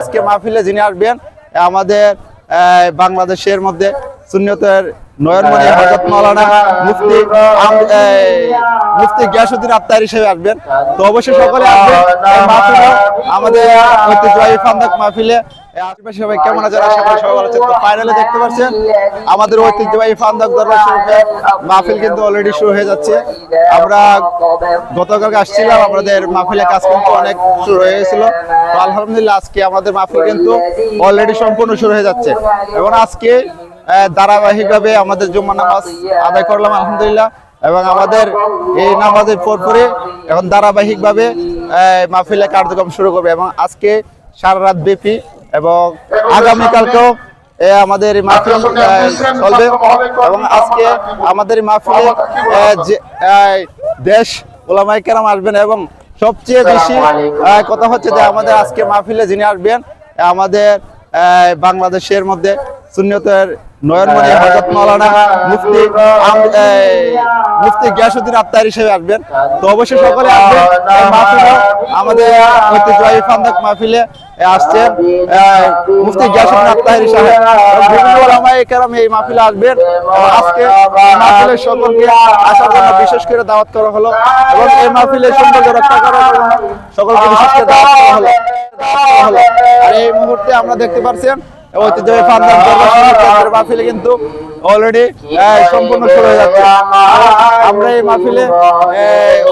আজকে মাহফিলে যিনি আসবেন আমাদের বাংলাদেশের মধ্যে সুন্নিয়তের নয়নমণি হযরত মাওলানা মুফতি গিয়াসউদ্দিন আত্তারি হিসেবে আসবেন। তো অবশ্যই সকলে আসবেন এই মাহফিলে, আমাদের ঐতিহ্যবাহী ফান্দাক মাহফিলে। আশেপাশে সবাই কেমন আছেন? আশা করি সবাই ভালো আছেন। তো ফাইনালে দেখতে পাচ্ছেন আমাদের ঐতিহ্যবাহী ফান্দাক দরবার শরীফের মাহফিল কিন্তু অলরেডি শুরু হয়ে যাচ্ছে। আমরা গতকালকে আসছিলাম, আমাদের মাহফিলের কাজ কিন্তু অনেক শুরু হয়ে গেছিল। তো আলহামদুলিল্লাহ আজকে আমাদের মাহফিল কিন্তু অলরেডি সম্পূর্ণ শুরু হয়ে যাচ্ছে এবং আজকে ধারাবাহিকভাবে আমাদের জুম্মা নামাজ আদায় করলাম আলহামদুলিল্লাহ, এবং আমাদের এই নামাজের পরপরে এখন ধারাবাহিকভাবে মাহফিলের কার্যক্রম শুরু করবে এবং আজকে সারা রাত ব্যাপী এবং আগামীকালকেও আমাদের মাহফিল চলবে। এবং আজকে আমাদের মাহফিলে দেশ ওলামায়ে কেরাম আসবেন এবং সবচেয়ে বেশি কথা হচ্ছে যে আমাদের আজকে মাহফিলে যিনি আসবেন আমাদের বাংলাদেশের মধ্যে সুন্নিয়তের নয়নমণি হযরত মাওলানা মুফতি গিয়াসউদ্দিন আত্তারি হিসেবে আসবেন। তো অবশ্যই সকলে আসবেন এই মাহফিলে, আমাদের ঐতিহ্যবাহী ফান্দাক মাহফিলে আসছেন মুফতি গিয়াসউদ্দিন আত্তারি সাহেব। বিভিন্ন ওলামায়ে কেরাম এই মাহফিলে আসবেন। আজকে মাহফিলের সকলকে আসার জন্য বিশেষ করে দাওয়াত করা হলো এবং এই মাহফিলের সৌন্দর্য রক্ষা করার জন্য সকলকে বিশেষ করে দাওয়াত করা হলো। আর এই মুহূর্তে আমরা দেখতে পাচ্ছেন ঐতিহ্যবাহী ফান্দাক দরবার শরীফের মাহফিলে কিন্তু অলরেডি সম্পূর্ণ শুরু হয়ে যাচ্ছে। আমরা এই মাহফিলে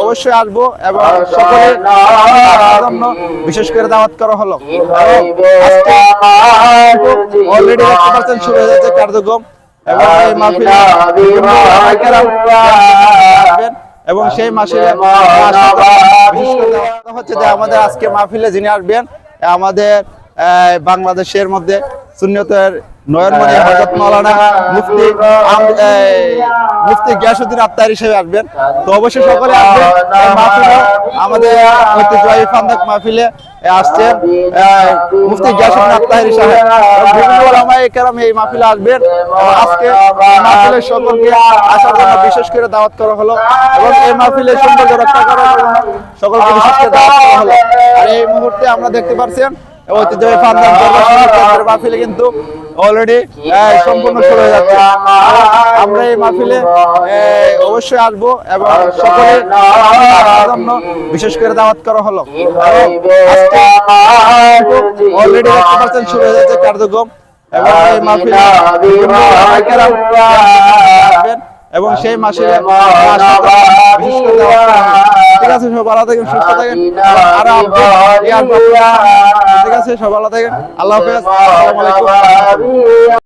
অবশ্যই আসবো এবং সকলে জন্য বিশেষ করে দাওয়াত করা হলো। অলরেডি দেখতে পাচ্ছেন শুরু হয়ে যাচ্ছে কার্যক্রম এবং এই মাহফিলে এবং সেই মাহফিলে হচ্ছে যে আমাদের আজকে মাহফিলে যিনি আসবেন আমাদের বাংলাদেশের মধ্যে সুন্নিয়তের নয়নমণি হযরত মাওলানা মুফতি গিয়াসউদ্দিন আত্তারি হিসেবে আসবেন। তো অবশ্যই সকলে আসবেন এই মাহফিলে, আমাদের ঐতিহ্যবাহী ফান্দাক মাহফিলে আসছেন মুফতি গিয়াসউদ্দিন আত্তারি সাহেব। বিভিন্ন ওলামায়ে কেরাম এই মাহফিলে আসবেন। আজকে মাহফিলের সকলকে আসার জন্য বিশেষ করে দাওয়াত করা হলো এবং এই মাহফিলের সৌন্দর্য রক্ষা করার জন্য সকলকে বিশেষ করে দাওয়াত করা হলো। আর এই মুহূর্তে আমরা দেখতে পাচ্ছেন ঐতিহ্যবাহী ফান্দাক দরবার শরীফের মাহফিলে কিন্তু অলরেডি সম্পূর্ণ শুরু হয়ে যাচ্ছে। আমরা এই মাহফিলে অবশ্যই আসবো এবং সকলে জন্য বিশেষ করে দাওয়াত করা হলো। অলরেডি দেখতে পাচ্ছেন শুরু হয়ে যাচ্ছে কার্যক্রম এবং এই মাহফিলে এবং সেই মাসিলে ঠিক আছে, সব ভালো থাকেন, সুস্থ থাকেন, ঠিক আছে, সব ভালো থাকেন, আল্লাহ হাফেজ, আসসালামু আলাইকুম।